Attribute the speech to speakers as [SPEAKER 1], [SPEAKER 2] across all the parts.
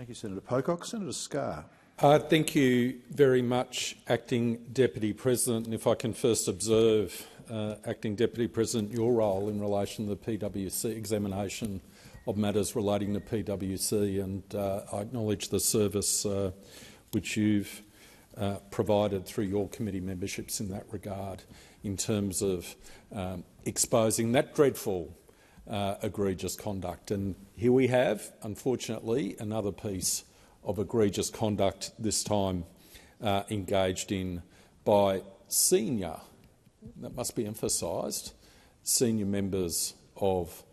[SPEAKER 1] Thank you, Senator Pocock. Senator Scarr.
[SPEAKER 2] Thank you very much, Acting Deputy President. And if I can first observe, Acting Deputy President, your role in relation to the PwC examination of matters relating to PwC, and I acknowledge the service which you've provided through your committee memberships in that regard in terms of exposing that dreadful egregious conduct. And here we have, unfortunately, another piece of egregious conduct, this time engaged in by senior, that must be emphasised, senior members of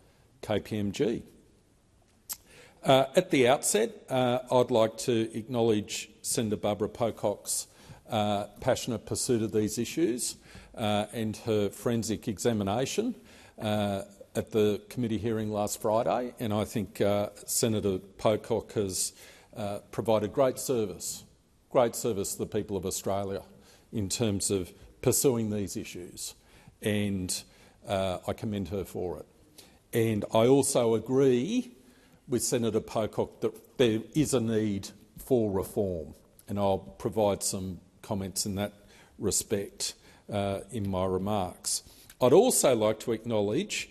[SPEAKER 2] KPMG. At the outset, I'd like to acknowledge Senator Barbara Pocock's passionate pursuit of these issues and her forensic examination at the committee hearing last Friday, and I think Senator Pocock has provided great service to the people of Australia in terms of pursuing these issues, and I commend her for it. And I also agree with Senator Pocock that there is a need for reform, and I'll provide some comments in that respect in my remarks. I'd also like to acknowledge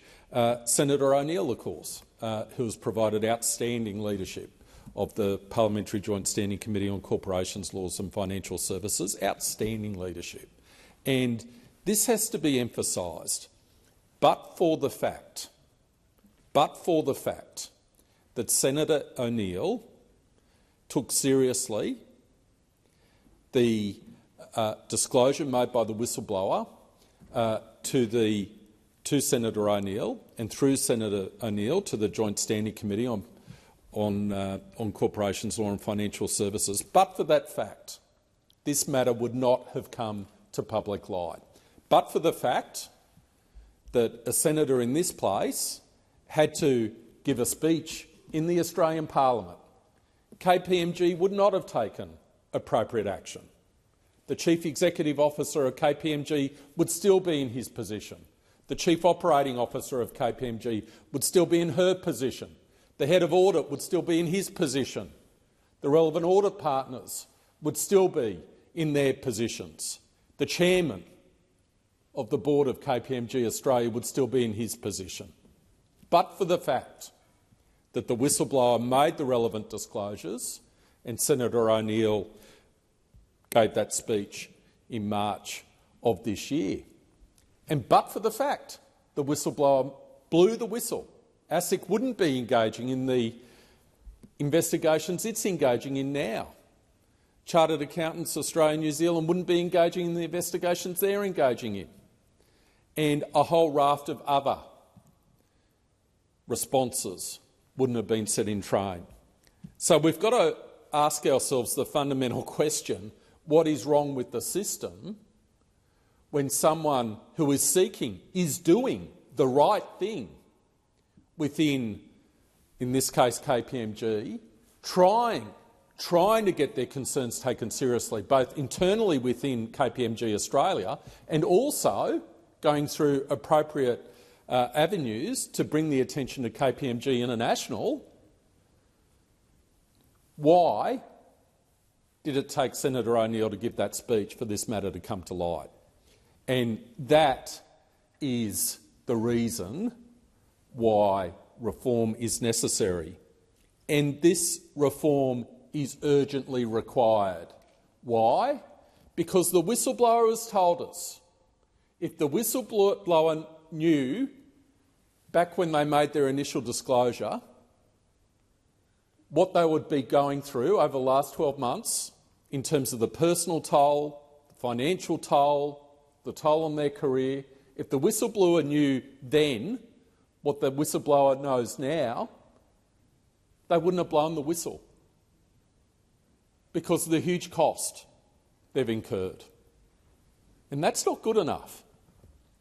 [SPEAKER 2] Senator O'Neill, of course, who has provided outstanding leadership of the Parliamentary Joint Standing Committee on Corporations, Laws and Financial Services. Outstanding leadership. And this has to be emphasised, but for the fact that Senator O'Neill took seriously the disclosure made by the whistleblower to Senator O'Neill, and through Senator O'Neill to the Joint Standing Committee on Corporations, Law and Financial Services. But for that fact, this matter would not have come to public light. But for the fact that a senator in this place had to give a speech in the Australian Parliament, KPMG would not have taken appropriate action. The Chief Executive Officer of KPMG would still be in his position. The Chief Operating Officer of KPMG would still be in her position. The Head of Audit would still be in his position. The relevant audit partners would still be in their positions. The Chairman of the Board of KPMG Australia would still be in his position. But for the fact that the whistleblower made the relevant disclosures and Senator O'Neill gave that speech in March of this year. And but for the fact the whistleblower blew the whistle, ASIC wouldn't be engaging in the investigations it's engaging in now. Chartered Accountants Australia and New Zealand wouldn't be engaging in the investigations they're engaging in. And a whole raft of other responses wouldn't have been set in train. So we've got to ask ourselves the fundamental question, what is wrong with the system when someone who is seeking is doing the right thing within, in this case KPMG, trying to get their concerns taken seriously, both internally within KPMG Australia and also going through appropriate avenues to bring the attention to KPMG International. Why did it take Senator O'Neill to give that speech for this matter to come to light? And that is the reason why reform is necessary. And this reform is urgently required. Why? Because the whistleblower has told us, if the whistleblower knew back when they made their initial disclosure what they would be going through over the last 12 months in terms of the personal toll, the financial toll, the toll on their career, if the whistleblower knew then what the whistleblower knows now, they wouldn't have blown the whistle because of the huge cost they've incurred. And that's not good enough.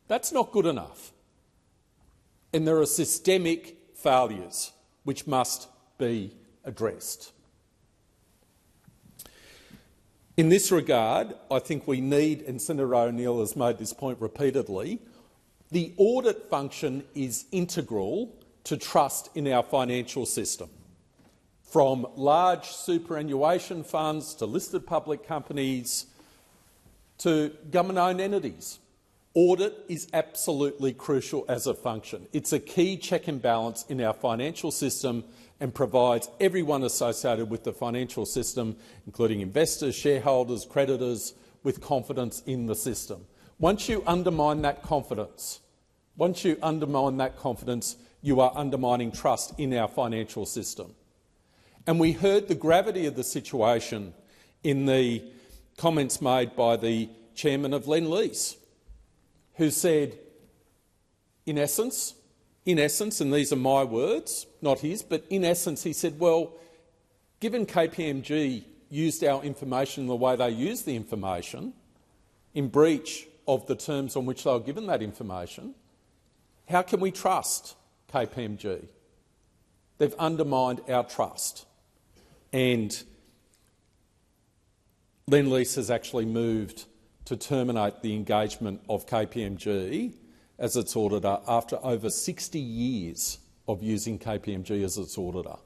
[SPEAKER 2] That's not good enough. And there are systemic failures which must be addressed. In this regard, I think we need, and Senator O'Neill has made this point repeatedly, the audit function is integral to trust in our financial system. from large superannuation funds to listed public companies to government-owned entities. Audit is absolutely crucial as a function. It's a key check and balance in our financial system and provides everyone associated with the financial system, including investors, shareholders, creditors, with confidence in the system. Once you undermine that confidence, you are undermining trust in our financial system. And we heard the gravity of the situation in the comments made by the chairman of Lend-Lease, who said, in essence, and these are my words, not his, but in essence he said, well, given KPMG used our information the way they used the information, in breach of the terms on which they were given that information, how can we trust KPMG? They've undermined our trust. And Lend-Lease has actually moved to terminate the engagement of KPMG as its auditor after over 60 years of using KPMG as its auditor.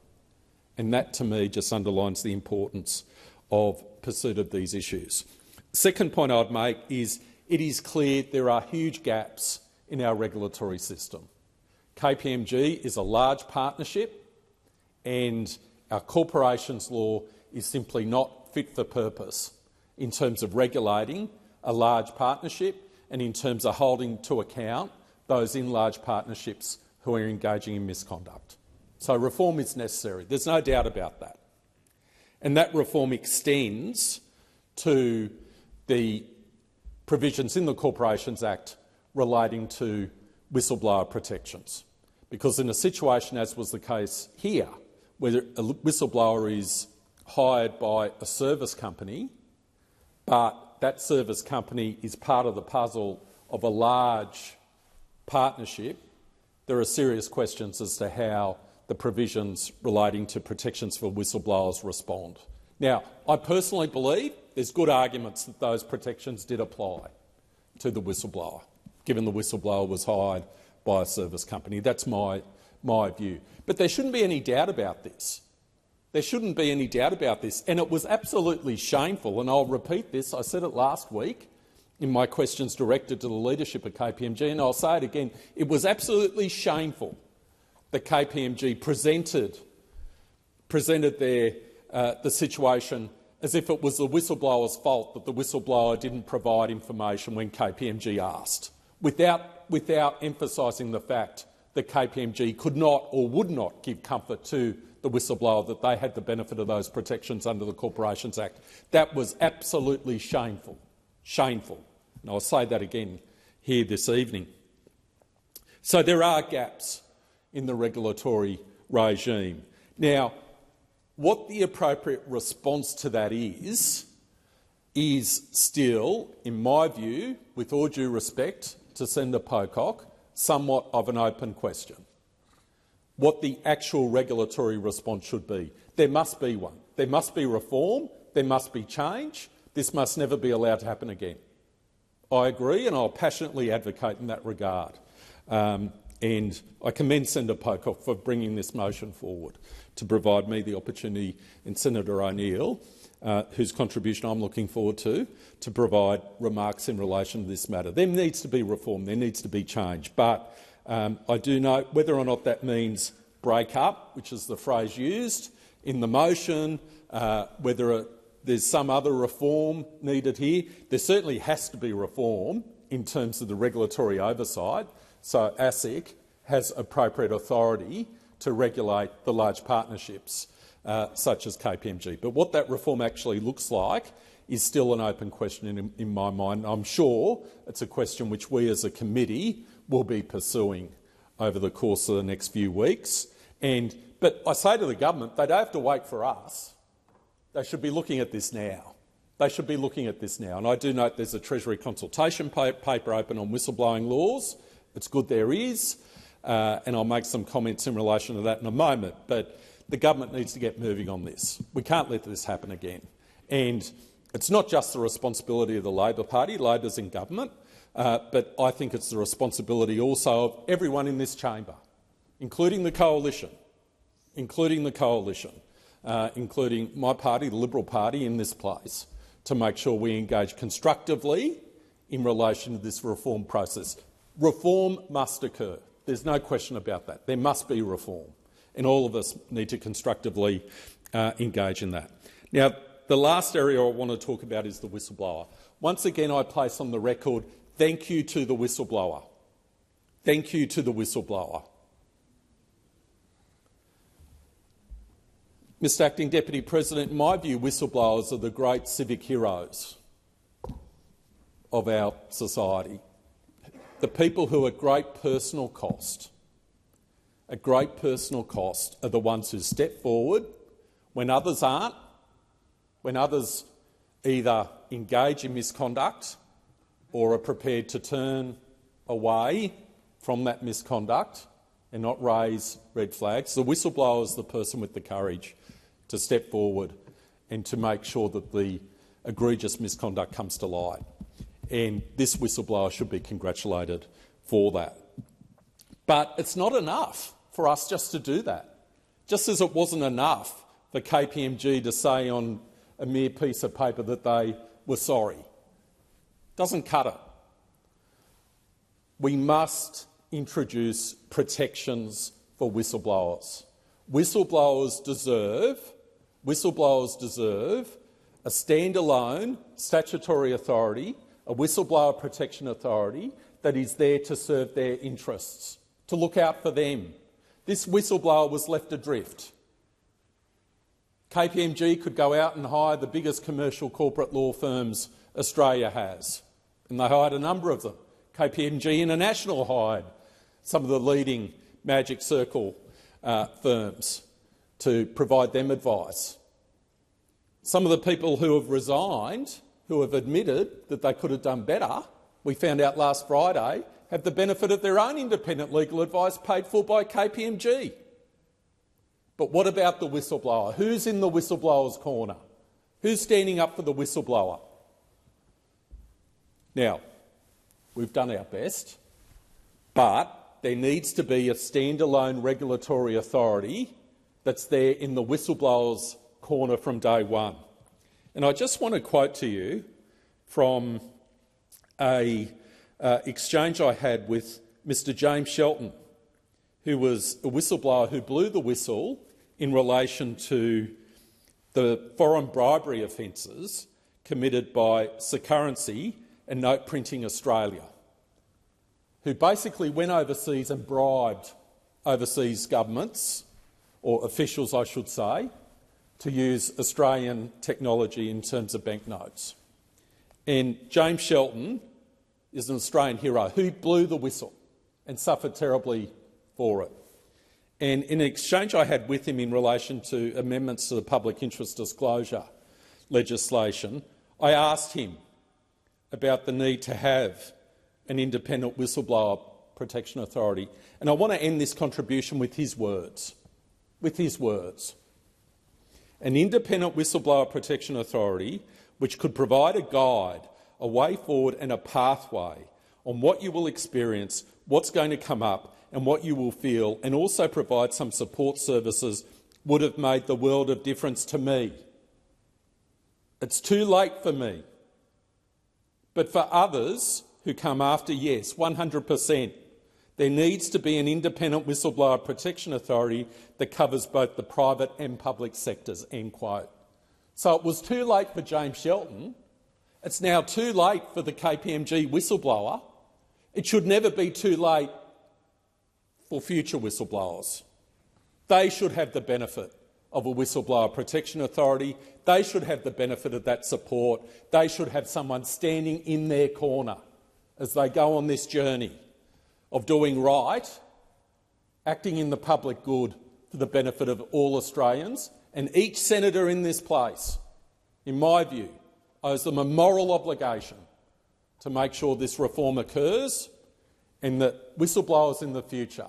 [SPEAKER 2] And that, to me, just underlines the importance of pursuit of these issues. Second point I'd make is it is clear there are huge gaps in our regulatory system. KPMG is a large partnership and our corporations law is simply not fit for purpose in terms of regulating a large partnership and in terms of holding to account those in large partnerships who are engaging in misconduct. So reform is necessary. There's no doubt about that. And that reform extends to the provisions in the Corporations Act relating to whistleblower protections. Because in a situation, as was the case here, where a whistleblower is hired by a service company, but that service company is part of the puzzle of a large partnership, there are serious questions as to how the provisions relating to protections for whistleblowers respond. Now, I personally believe there's good arguments that those protections did apply to the whistleblower, given the whistleblower was hired by a service company. That's my view. But there shouldn't be any doubt about this. There shouldn't be any doubt about this. And it was absolutely shameful, and I'll repeat this, I said it last week in my questions directed to the leadership of KPMG, and I'll say it again, it was absolutely shameful that KPMG presented the situation as if it was the whistleblower's fault that the whistleblower didn't provide information when KPMG asked, without emphasising the fact that KPMG could not or would not give comfort to the whistleblower that they had the benefit of those protections under the Corporations Act. That was absolutely shameful. Shameful. And I'll say that again here this evening. So there are gaps in the regulatory regime. Now, what the appropriate response to that is still, in my view, with all due respect to Senator Pocock, somewhat of an open question. What the actual regulatory response should be. There must be one. There must be reform. There must be change. This must never be allowed to happen again. I agree, and I'll passionately advocate in that regard. And I commend Senator Pocock for bringing this motion forward to provide me the opportunity, and Senator O'Neill, whose contribution I'm looking forward to provide remarks in relation to this matter. There needs to be reform, there needs to be change, but I do note whether or not that means break up, which is the phrase used in the motion, whether there's some other reform needed here. There certainly has to be reform in terms of the regulatory oversight, so ASIC has appropriate authority to regulate the large partnerships such as KPMG. But what that reform actually looks like is still an open question in my mind. I'm sure it's a question which we as a committee will be pursuing over the course of the next few weeks. But I say to the government, they don't have to wait for us. They should be looking at this now. They should be looking at this now. And I do note there's a Treasury consultation paper open on whistleblowing laws. It's good there is, and I'll make some comments in relation to that in a moment. But the government needs to get moving on this. We can't let this happen again. And it's not just the responsibility of the Labor Party. Labor's in government. But I think it's the responsibility also of everyone in this chamber, including the coalition, including my party, the Liberal Party, in this place, to make sure we engage constructively in relation to this reform process. Reform must occur. There's no question about that. There must be reform, and all of us need to constructively engage in that. Now, the last area I want to talk about is the whistleblower. Once again, I place on the record, thank you to the whistleblower. Thank you to the whistleblower. Mr Acting Deputy President, in my view, whistleblowers are the great civic heroes of our society. The people who at great personal cost, are the ones who step forward when others aren't, when others either engage in misconduct or are prepared to turn away from that misconduct and not raise red flags. The whistleblower is the person with the courage to step forward and to make sure that the egregious misconduct comes to light. And this whistleblower should be congratulated for that. But it's not enough for us just to do that. Just as it wasn't enough for KPMG to say on a mere piece of paper that they were sorry. Doesn't cut it. We must introduce protections for whistleblowers. Whistleblowers deserve a standalone statutory authority, a whistleblower protection authority that is there to serve their interests, to look out for them. This whistleblower was left adrift. KPMG could go out and hire the biggest commercial corporate law firms Australia has, and they hired a number of them. KPMG International hired some of the leading Magic Circle firms to provide them advice. Some of the people who have resigned, who have admitted that they could have done better, we found out last Friday, have the benefit of their own independent legal advice paid for by KPMG. But what about the whistleblower? Who's in the whistleblower's corner? Who's standing up for the whistleblower? Now, we've done our best, but there needs to be a standalone regulatory authority that's there in the whistleblower's corner from day one. And I just want to quote to you from an exchange I had with Mr James Shelton, who was a whistleblower who blew the whistle in relation to the foreign bribery offences committed by Securrency and Note Printing Australia, who basically went overseas and bribed overseas governments, or officials I should say, to use Australian technology in terms of banknotes. And James Shelton is an Australian hero who blew the whistle and suffered terribly for it. And in an exchange I had with him in relation to amendments to the public interest disclosure legislation, I asked him about the need to have an independent whistleblower protection authority. And I want to end this contribution with his words. An independent whistleblower protection authority which could provide a guide, a way forward and a pathway on what you will experience, what's going to come up and what you will feel, and also provide some support services would have made the world of difference to me. It's too late for me. But for others who come after, yes, 100%. There needs to be an independent whistleblower protection authority that covers both the private and public sectors, end quote. So it was too late for James Shelton. It's now too late for the KPMG whistleblower. It should never be too late for future whistleblowers. They should have the benefit of a whistleblower protection authority. They should have the benefit of that support. They should have someone standing in their corner as they go on this journey of doing right, acting in the public good for the benefit of all Australians. And each senator in this place, in my view, owes them a moral obligation to make sure this reform occurs and that whistleblowers in the future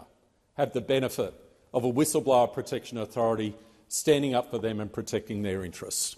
[SPEAKER 2] have the benefit of a whistleblower protection authority standing up for them and protecting their interests.